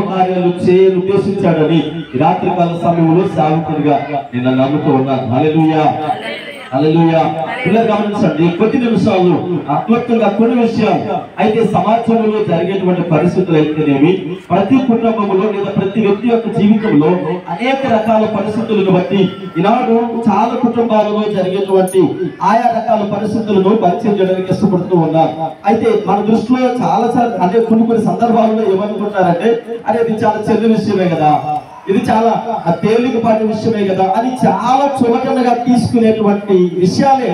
మహాకార్యాలు చేయని ఉద్దేశించాడని రాత్రికాల సమయంలో సేవకుడిగా నేను నమ్ముతూ ఉన్నాను. హల్లెలూయా, హల్లెలూయా. ఇలా గమనించండి, కొద్ది నిమిషాలు అద్భుతంగా కొన్ని విషయాలు అయితే సమాజంలో జరిగేటువంటి పరిస్థితులు అయితేనేమి, ప్రతి కుటుంబంలో లేదా ప్రతి వ్యక్తి యొక్క జీవితంలో అనేక రకాల పరిస్థితులను బట్టి ఈనాడు చాలా కుటుంబాలలో జరిగేటువంటి ఆయా రకాల పరిస్థితులను పరిచయం చేయడానికి ఇష్టపడుతూ ఉన్నారు. అయితే మన దృష్టిలో చాలా అంటే కొన్ని సందర్భాలలో ఏమనుకుంటారంటే, అరే ఇది చాలా చిన్న విషయమే కదా, ఇది చాలా తేలికపాటి విషయమే కదా అని చాలా చులకనగా తీసుకునేటువంటి విషయాలే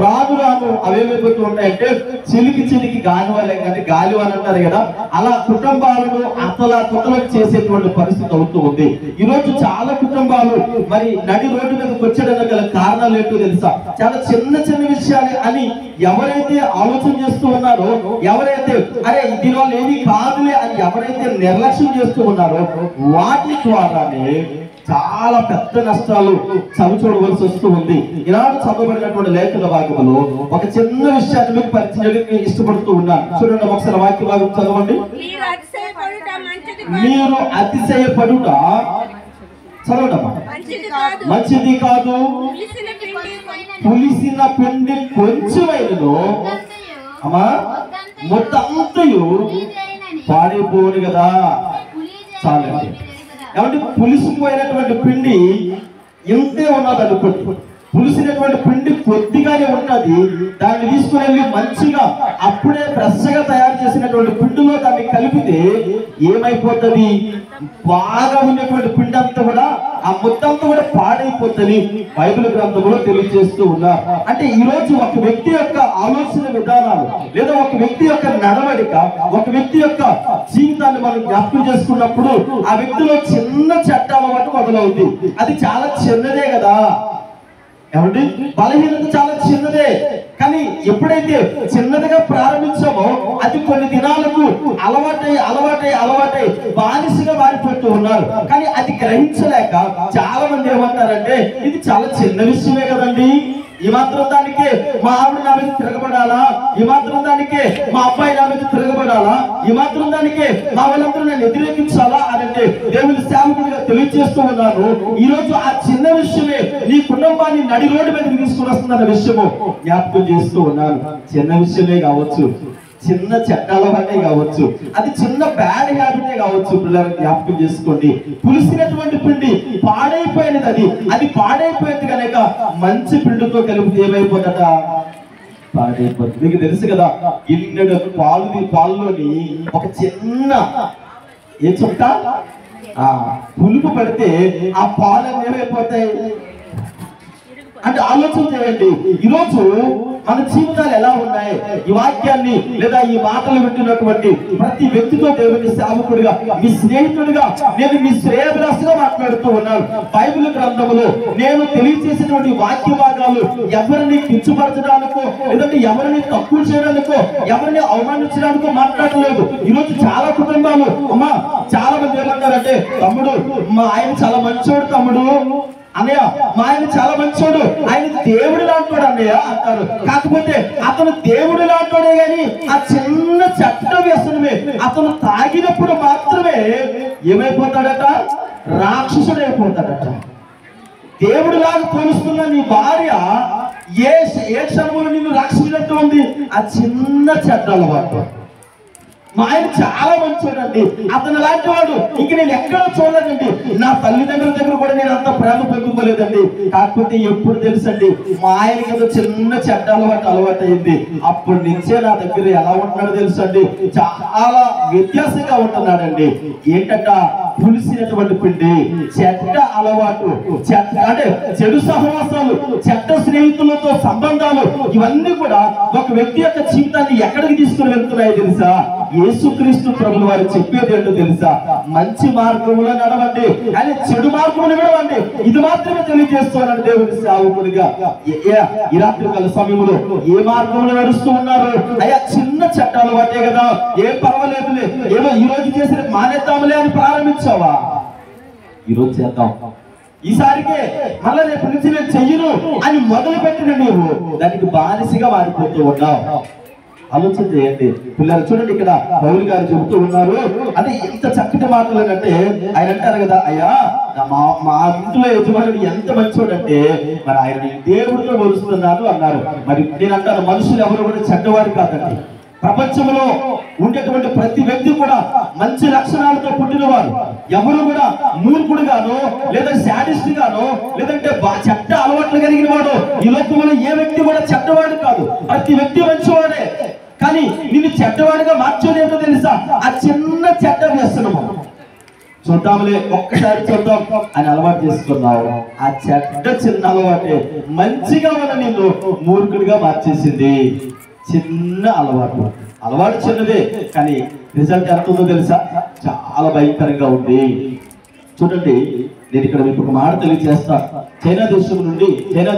రాను రాను అవేమైపోతూ ఉంటాయంటే చిలికి గాలివాలే కానీ గాలివాన్ అంటారు కదా, అలా కుటుంబాలను అతలా కుతలకు చేసేటువంటి పరిస్థితి అవుతూ ఉంది. ఈ రోజు చాలా కుటుంబాలు మరి నడి రోడ్డు మీదకి వచ్చేయడానికి గల కారణాలు ఏంటో తెలుసా? చాలా చిన్న చిన్న విషయాలే అని ఎవరైతే ఆలోచన చేస్తూ ఉన్నారో, ఎవరైతే అరే దీనివల్ల ఏది కాదులే అని ఎవరైతే నిర్లక్ష్యం చేస్తూ ఉన్నారో వాటి ద్వారానే చాలా పెద్ద నష్టాలు చవిచూడవలసి వస్తూ ఉంది. ఈనాడు చదవబడినటువంటి లేఖన భాగంలో ఒక చిన్న విషయాన్ని మీకు పరిచయం ఇష్టపడుతూ ఉన్నాను. చూడండి, ఒకసారి వాక్య భాగం చదవండి. మీరు అతిశయపడుట చదవడమ్మా మంచిది కాదు, పులిసిన పిండి కొంచెమైనను అమ్మా మొత్తంతయు పాడిపోను కదా. చాలండి. ఏమంటే పులిసిపోయినటువంటి పిండి ఇంతే ఉన్నది అనుకోండి, పులిసినటువంటి పిండి కొద్దిగానే ఉంటది. దాన్ని తీసుకుని వెళ్ళి మంచిగా అప్పుడే ఫ్రెష్ గా తయారు చేసినటువంటి పిండిలో దాన్ని కలిపితే ఏమైపోతుంది? బాగా ఉన్నటువంటి పిండి అంతా కూడా ఆ మొత్తంతో కూడా పాడైపోతుంది బైబిల్ గ్రంథంలో తెలియజేస్తూ ఉన్నారు. అంటే ఈ రోజు ఒక వ్యక్తి యొక్క ఆలోచన విధానాలు లేదా ఒక వ్యక్తి యొక్క నడవడిక, ఒక వ్యక్తి యొక్క జీవితాన్ని మనం జ్ఞాపకం చేసుకున్నప్పుడు ఆ వ్యక్తిలో చిన్న చట్టాల మటు మొదలవుతుంది. అది చాలా చిన్నదే కదా. ఏమండి, బలహీనత చాలా చిన్నదే, కానీ ఎప్పుడైతే చిన్నదిగా ప్రారంభించామో అది కొన్ని దినాలకు అలవాటై బానిసగా మారిపోతూ ఉన్నారు. కానీ అది గ్రహించలేక చాలా మంది ఏమంటారంటే ఇది చాలా చిన్న విషయమే కదండి, ఈ మాత్రం దానికే మా ఆవిడ నా మీద తిరగబడాలా, ఈ మాత్రం దానికే మా అబ్బాయి నా మీద తిరగబడాలా, ఈ మాత్రం దానికే మా వాళ్ళందరూ నన్ను వ్యతిరేకించాలా అని అంటే దేవుని సేవకుడిగా తెలియజేస్తూ ఉన్నాను. ఈ రోజు ఆ చిన్న విషయమే నీ కుటుంబాన్ని నడి రోడ్డు మీదకి తీసుకుని వస్తున్న విషయము జ్ఞాపకం చేస్తూ ఉన్నాను. చిన్న విషయమే కావచ్చు, చిన్న చట్టాల వల్లే కావచ్చు, అది చిన్న బ్యాడ్ హ్యాబిటే కావచ్చు. పిల్లలు జ్ఞాపకం చేసుకోండి, పులిసినటువంటి పిండి పాడైపోయినది, అది పాడైపోయింది కనుక మంచి పిండితో కలిపితే ఏమైపోతుందట? పాడైపోతుంది. మీకు తెలుసు కదా, ఇన్నెడు పాలులోని ఒక చిన్న ఏ చుట్ట పులుపు పడితే ఆ పాలు ఏమైపోతాయి అంటే ఆలోచన చేయండి. ఈరోజు మన జీవితాలు ఎలా ఉన్నాయి? ఈ వాక్యాన్ని లేదా ఈ మాటలు వింటున్నటువంటి ప్రతి వ్యక్తితో దేవుని సేవకుడిగా, మీ స్నేహితుడిగా నేను మీ శ్రేయభిలాషగా మాట్లాడుతూ ఉన్నాను. బైబిల్ గ్రంథంలో నేను తెలియజేసినటువంటి వాక్య భాగాలు ఎవరిని కించపరచడానికో లేదంటే ఎవరిని తక్కువ చేయడానికో ఎవరిని అవమానించడానికో మాట్లాడలేదు. ఈరోజు చాలా కుటుంబాలు అమ్మా చాలా మంది ఏమంటారంటే, తమ్ముడు మా ఆయన చాలా మంచోడు, తమ్ముడు అన్నయ్య మా ఆయన చాలా మంచోడు, ఆయన దేవుడు లాంటోడు అన్నయ్య అంటారు. కాకపోతే అతను దేవుడు లాంటోడే గాని ఆ చిన్న చట్ట వ్యసనమే అతను తాగినప్పుడు మాత్రమే ఏమైపోతాడట? రాక్షసుడు అయిపోతాడట. దేవుడు లాగా పోలుస్తున్న నీ భార్య ఏ క్షణంలో నిన్ను రాక్షసుడినట్టు ఉంది? ఆ చిన్న చట్ట అలవాటు. మా ఆయన చాలా మంచోడండి, అతను లాంటి వాడు ఇంక నేను ఎక్కడ చూడలేదండి. నా తల్లిదండ్రుల దగ్గర కూడా నేను అంత ప్రేమ పొందుకోలేదండి. కాకపోతే ఎప్పుడు తెలుసండి, మా ఆయనకి ఏదో చిన్న చెడ్డ అలవాటు అయింది. అప్పటి నుంచే నా దగ్గర ఎలా ఉంటున్నాడో తెలుసండి, చాలా వ్యత్యాసంగా ఉంటున్నాడండి. ఏంటంట? పులిసినటువంటి పిండి, చెడ్డ అలవాటు, అంటే చెడు సహవాసాలు, చెడ్డ స్నేహితులతో సంబంధాలు, ఇవన్నీ కూడా ఒక వ్యక్తి యొక్క జీవితాన్ని ఎక్కడికి తీసుకుని వెళ్తున్నాయో తెలుసా? యేసుక్రీస్తు ప్రభువు వారు చెప్పేది ఏంటో తెలుసా? మంచి మార్గంలో నడవండి అని చెడు మార్గంలో విడవండి. ఇది మాత్రమే తెలియజేస్తున్నాడు దేవుని సేవకుడిగా. ఈ రాత్రికాల సమయంలో ఏ మార్గంలో నడుస్తూ ఉన్నారు? అయ్యా చిన్న చట్టాలు పట్టే కదా, ఏం పర్వాలేదులే, ఏమో ఈ రోజు చేసిన మానేద్దాములే అని ప్రారంభించావా? ఈ రోజు చేద్దాం, ఈసారికే మళ్ళా రేపు నుంచి నేను చెయ్యను అని మొదలు పెట్టిన నీవు దానికి బానిసగా మారిపోతూ ఉన్నావు. ఆలోచన చేయండి పిల్లలు. చూడండి, ఇక్కడ పౌలు గారు చెబుతూ ఉన్నారు, అంటే ఇంత చక్కటి చక్కటి మాటలు ఏంటంటే ఆయన అంటారు కదా, అయ్యా మా ఇంట్లో యజమానుడు ఎంత మంచోడు అంటే మరి ఆయన దేవుడితో పోలుస్తున్నాను అన్నారు. మరి నేను అంటాను, మనుషులు ఎవరు కూడా చెడ్డవారు కాదండి. ప్రపంచంలో ఉండేటువంటి ప్రతి వ్యక్తి కూడా మంచి లక్షణాలతో పుట్టినవారు. ఎవరు కూడా మూర్ఖుడు గాను లేదా శాడిస్ట్ గాను లేదంటే చెడ్డ అలవాట్లు కలిగిన వాడు ఈ లోకంలో ఏ వ్యక్తి కూడా చెడ్డవాడు కాదు. ప్రతి వ్యక్తి మంచివాడే. కానీ నిన్ను చెడ్డవాడిగా మార్చేది ఏంటో తెలుసా? ఆ చిన్న చెడ్డ వ్యసనము. చూద్దాంలే, ఒక్కసారి చూద్దాం అని అలవాటు చేసుకున్నావు. ఆ చెడ్డ చిన్న అలవాటే మంచిగా ఉన్న నిన్ను మూర్ఖుడిగా మార్చేసింది. చిన్న అలవాటు చిన్నదే, కానీ రిజల్ట్ ఎంత ఉందో తెలుసా? చాలా భయంకరంగా ఉంది. చూడండి, నేను ఇక్కడ మీకు ఒక మాట తెలియజేస్తాను. చైనా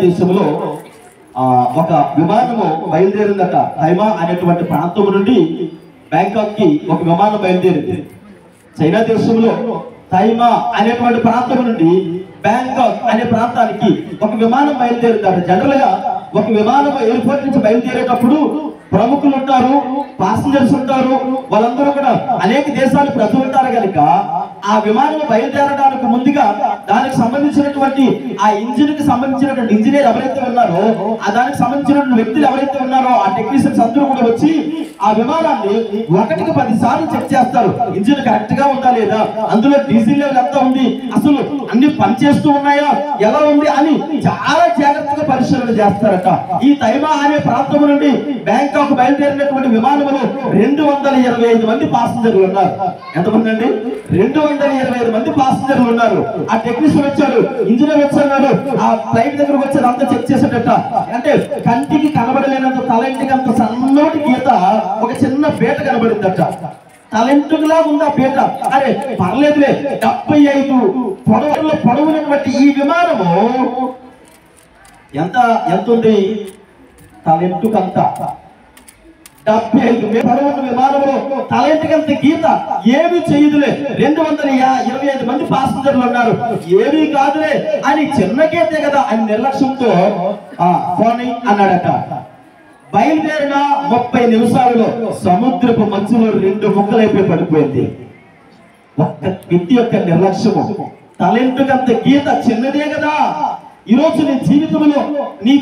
దేశంలో ఒక విమానము బయలుదేరిందట. తైమా అనేటువంటి ప్రాంతం నుండి బ్యాంకాక్ కి ఒక విమానం బయలుదేరింది. చైనా దేశంలో తైమా అనేటువంటి ప్రాంతం నుండి బ్యాంకాక్ అనే ప్రాంతానికి ఒక విమానం బయలుదేరుతారు. జనరల్ గా ఒక విమానం ఎయిర్పోర్ట్ నుంచి బయలుదేరేటప్పుడు ప్రముఖులు ఉంటారు, పాసింజర్స్ ఉంటారు, వాళ్ళందరూ కూడా అనేక దేశాలు ప్రజలు ఉంటారు కనుక ఆ విమానం బయలుదేరడానికి ముందుగా దానికి సంబంధించినటువంటి ఆ ఇంజిన్ కి సంబంధించినటువంటి ఇంజనీర్ ఎవరైతే ఉన్నారో, ఆ దానికి సంబంధించినటువంటి వ్యక్తులు ఎవరైతే ఉన్నారో ఆ టెక్నీషియన్స్ అందరూ కూడా వచ్చి ఆ విమానాన్ని 1కి 10 సార్లు చెక్ చేస్తారు. ఇంజిన్ కరెక్ట్ గా ఉందా లేదా, అందులో డీజిల్ లెవెల్ ఎంత ఉంది, అసలు అన్ని పనిచేస్తూ ఉన్నాయా, ఎలా ఉంది అని చాలా జాగ్రత్తగా పరిశీలన చేస్తారట. ఈ తైమా అనే ప్రాంతం నుండి బ్యాంకాక్ బయలుదేరినటువంటి విమానంలో 225 మంది పాసింజర్లు ఉన్నారు. ఎంతమంది అండి? 225 మంది పాసింజర్లు ఉన్నారు. ఆ టెక్నీషియన్ వచ్చాడు, ఇంజనీర్ వచ్చాడు, ఆ ఫ్లైట్ దగ్గరకు వచ్చాడు, అంతా చెక్ చేసేటట్ట. అంటే కంటికి కనబడలేనంత తలంటికి అంత సన్నటి గీత ఒక చిన్న బీట కనబడిందట. తలెంటులా ఉందా బీట? అరే పర్లేదులే, 75 పొడవునటువంటి ఈ విమానము ఎంత ఉంది? తలెంటుకంత 75 పొడవున్న విమానంలో తలెంటుకంత గీత ఏమి చేయదులే. 225 మంది పాసింజర్లు ఉన్నారు, ఏమీ కాదులే అని చిన్న గీతే కదా అని నిర్లక్ష్యంతో పోనీ అన్నాడట. బయలుదేరిన 30 నిమిషాలలో సముద్రపు మధ్యలో 2 ముక్కలైపోయి పడిపోయింది. ఒక్క వ్యక్తి యొక్క నిర్లక్ష్యము. తలెంటుకంత గీత చిన్నదే కదా. ఈ రోజు నీ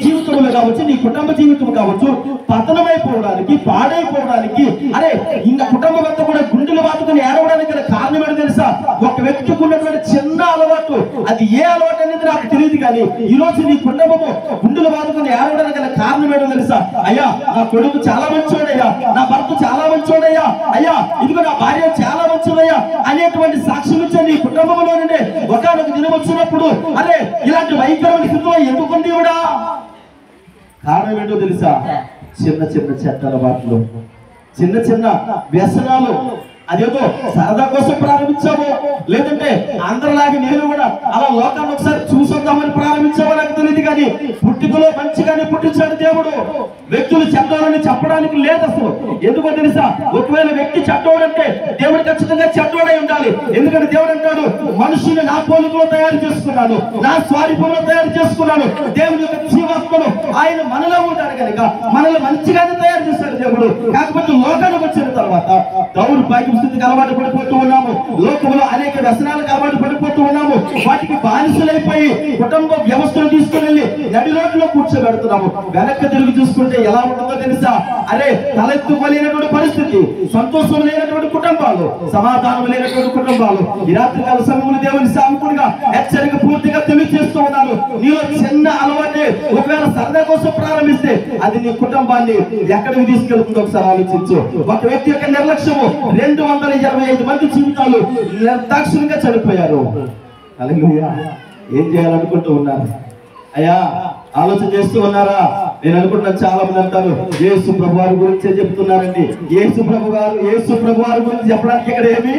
జీవితంలో కావచ్చు, నీ కుటుంబ జీవితం కావచ్చు, పతనమైపోవడానికి, పాడైపోవడానికి, అరే ఇంకా కుటుంబం అంతా కూడా గుండెలు బాతుకుని ఏడవడానికి కారణం ఏంటో తెలుసా? ఒక వ్యక్తికి ఉన్నటువంటి చిన్న అలవాటు. అది ఏ అలవాటు అనేది నాకు తెలియదు, కానీ ఈ రోజు నీ కుటుంబము గుండెలు బాతుకుని ఏడవడానికి కారణం ఏంటో తెలుసా? అయ్యా నా కొడుకు చాలా మంచోడయ్యా, నా భర్త చాలా మంచోడయ్యా, అయ్యా ఇదిగో నా భార్య చాలా మంచోడయ్యా అనేటువంటి సాక్ష్యం ఇచ్చే నీ కుటుంబంలో నుండి ఒకనొక దినం వచ్చినప్పుడు అరే ఇలాంటి వైఖరి ఎందుకుంది కూడా కారణం ఏంటో తెలుసా? చిన్న చెడ్డ అలవాట్లు, చిన్న వ్యసనాలు. అదేదో సరదా కోసం ప్రారంభించామో, లేదంటే అందరిలాగా నేను కూడా అలా లోకాన్ని ఒకసారి చూసొద్దామని ప్రారంభించామో నాకు తెలియదు, కానీ పుట్టుకలో మంచిగానే పుట్టించాడు దేవుడు. వ్యక్తులు చెడ్డోడని చెప్పడానికి లేదు అసలు. ఎందుకో తెలుసా? ఒకవేళ వ్యక్తి చెడ్డోడంటే దేవుడు ఖచ్చితంగా చెడ్డోడై ఉండాలి. ఎందుకంటే దేవుడు అంటాడు, మనుషుని నా పోలికలో తయారు చేసుకున్నాను, నా స్వరూపంలో తయారు చేసుకున్నాను. దేవుడి యొక్క జీవాత్మను ఆయన మనలో ఉంటాడు కనుక మనల్ని మంచిగానే తయారు చేశాడు దేవుడు. కాకపోతే లోకానికి వచ్చిన తర్వాత దౌర్భాగ్యం స్థితికి అలవాటు పడిపోతూ ఉన్నాము. లోకంలో అనేక వ్యసనాలకు అలవాటు పడిపోతూ ఉన్నాము. వాటికి బానిసలైపోయి కుటుంబ వ్యవస్థను తీసుకుని వెళ్ళి నడి రోడ్లో కూర్చోబెడుతున్నాము. వెనక్కి తిరిగి చూసుకుంటే ఎలా ఉంటుందో తెలుసా? అరే తలెత్తుకోలేనటువంటి పరిస్థితి, సంతోషం లేనటువంటి కుటుంబాలు, సమాధానం లేనటువంటి కుటుంబాలు. ఈ రాత్రికాల సమయంలో దేవుని సేవకుడిగా హెచ్చరిక పూర్తిగా తెలియజేస్తూ ఉన్నాను. నీలో చిన్న అలవాటే ఒకవేళ సరదా కోసం ప్రారంభిస్తే అది నీ కుటుంబాన్ని ఎక్కడికి తీసుకెళ్తుందో ఒకసారి ఆలోచించు. ఒక వ్యక్తి యొక్క నిర్లక్ష్యము 225 మంది జీవితాలు నిర్దాక్షిణ్యంగా చనిపోయారు. హల్లెలూయా. ఏం చేయాలనుకుంటూ ఉన్నారు? అయ్యా ఆలోచన చేస్తూ ఉన్నారా? నేను అనుకుంటున్నాను చాలా మంది అంటారు యేసు ప్రభు వారి గురించే చెప్తున్నారండి. యేసు ప్రభు వారి గురించి చెప్పడానికి ఇక్కడ ఏమీ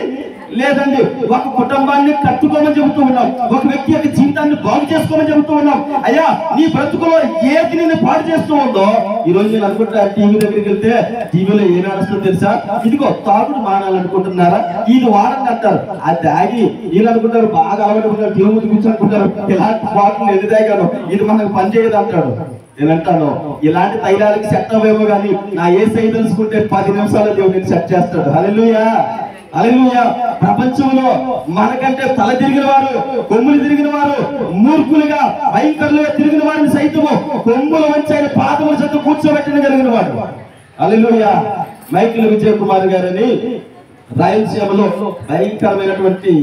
లేదండి. ఒక కుటుంబాన్ని కట్టుకోమని చెబుతూ ఉన్నాం, ఒక వ్యక్తి యొక్క జీవితాన్ని బాగు చేసుకోమని చెబుతూ ఉన్నాం. అయ్యా నీ బ్రతుకులో ఏది నేను పాడు చేస్తూ ఉందో ఈ రోజు నేను అనుకుంటున్నా, టీవీ దగ్గరికి వెళ్తే టీవీలో ఏం నడుస్తుందో తెలుసా? ఇదిగో తాగుడు మానాలనుకుంటున్నారా, ఇది వాడండి అంటారు. అది తాగి వీళ్ళు అనుకుంటారు బాగా అలవాటు ఉంటారు, టీవీ ముందు కూర్చొనుకుంటారు, ఇలాంటి బాటలు ఎన్ని తాగాను ఇది మనకు పని చేయదు అంటాడు. నేనంటాను ఇలాంటి తైలాలకి సెట్ అవ్వేమో కానీ నా యేసయ్య తెలుసుకుంటే 10 నిమిషాల్లో దేవుడు సెట్ చేస్తాడు. హల్లెలూయా. హల్లెలూయా. ప్రపంచంలో మనకంటే తల తిరిగిన వారు, కొమ్ములు తిరిగిన వారు, మూర్ఖులుగా భయంకరులుగా తిరిగిన వారిని సైతము కొమ్ములు వంచి ఆయన పాదముల చెంత కూర్చోబెట్టిన కలిగిన వాడు. హల్లెలూయా. మైకిల్ విజయ్ కుమార్ గారని రాయలసీమలో భయంకరమైనటువంటి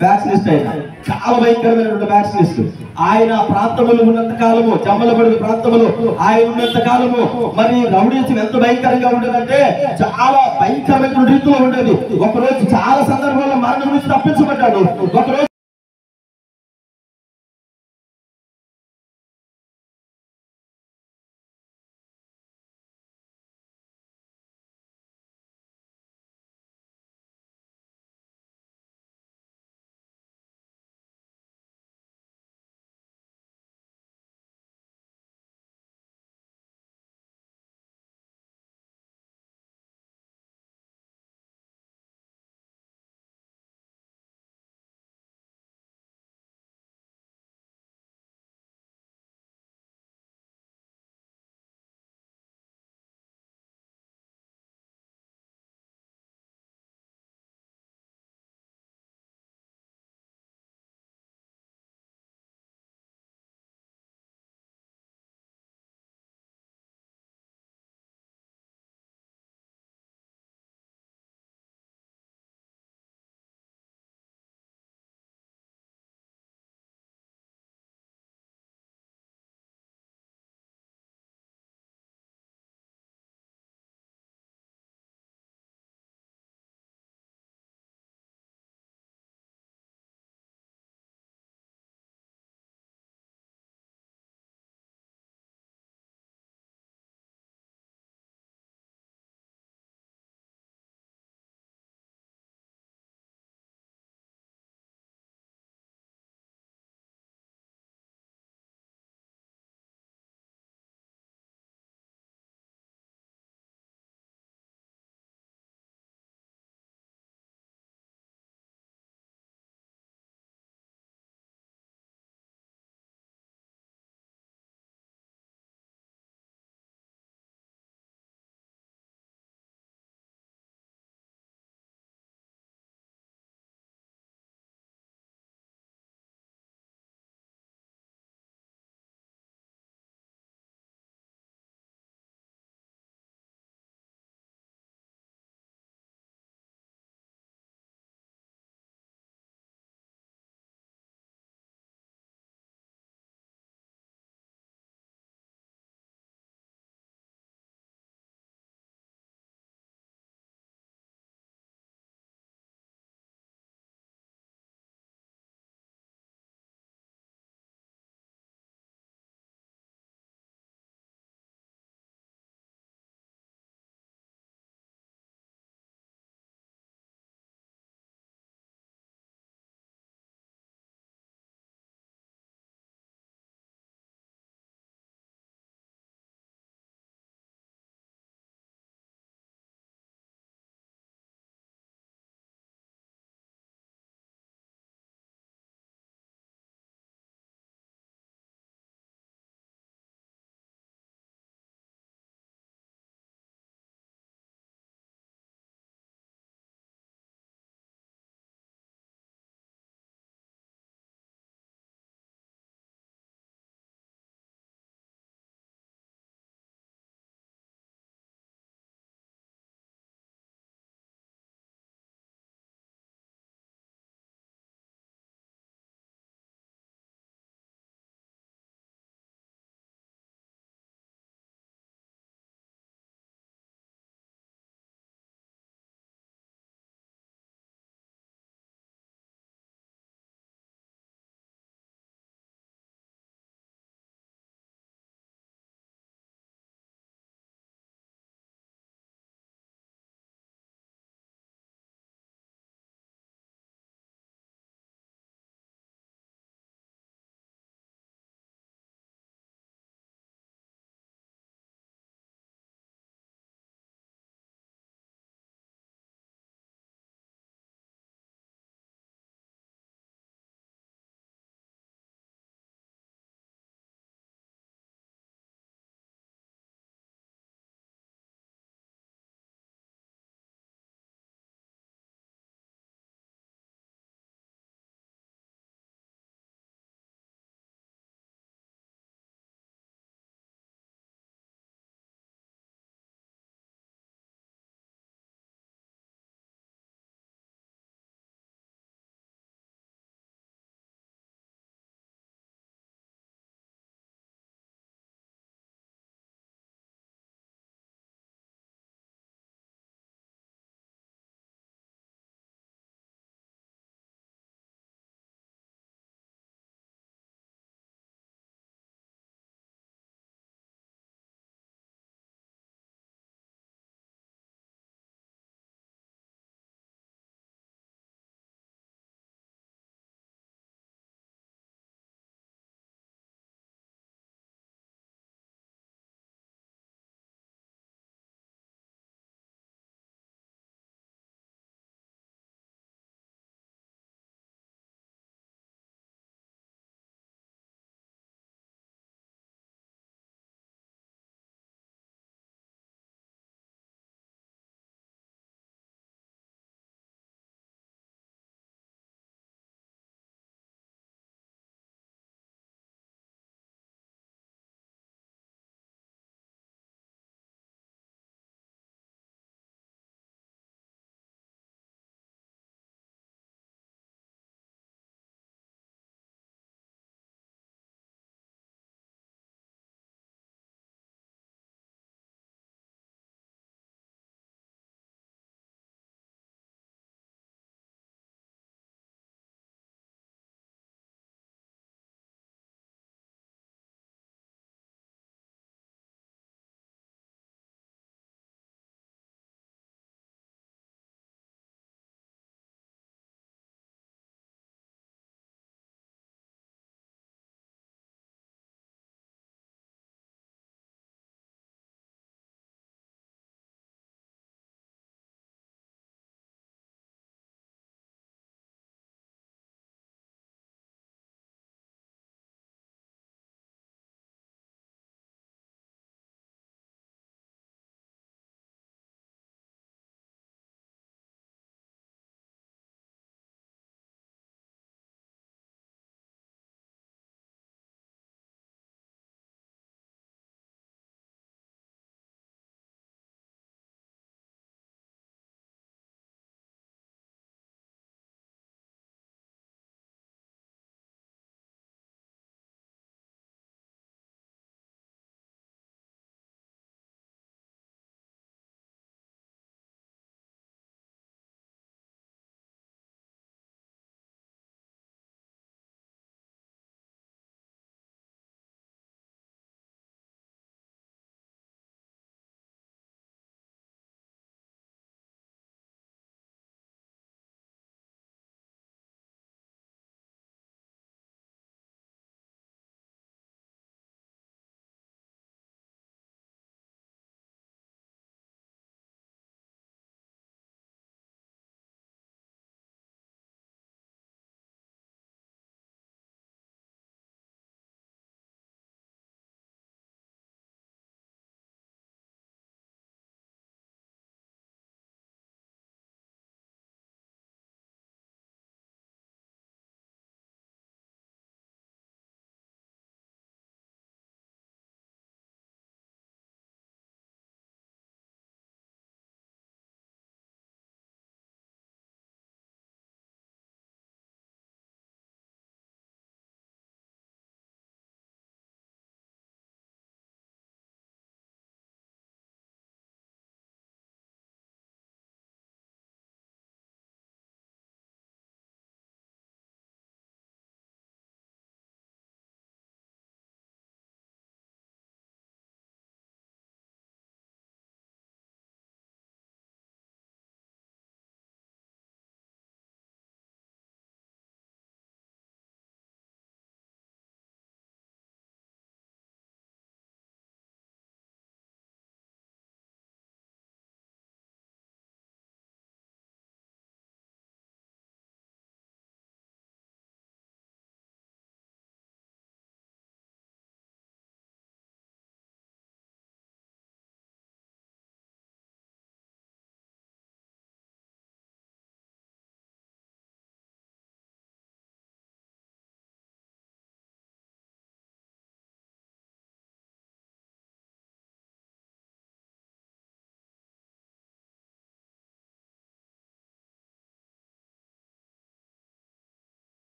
వ్యాక్సినిస్ట్, ఆయన చాలా భయంకరమైనటువంటి వ్యాక్సినిస్ట్. ఆయన ప్రాంతంలో ఉన్నంత కాలము, జమ్మలపడి ప్రాంతంలో ఆయన ఉన్నంత కాలము మరి రౌడీజం ఎంత భయంకరంగా ఉండేదంటే చాలా భయంకరమైన రీతిలో ఉండేది. ఒకరోజు చాలా సందర్భాల్లో మరణం నుంచి తప్పించబడ్డాడు. ఒకరోజు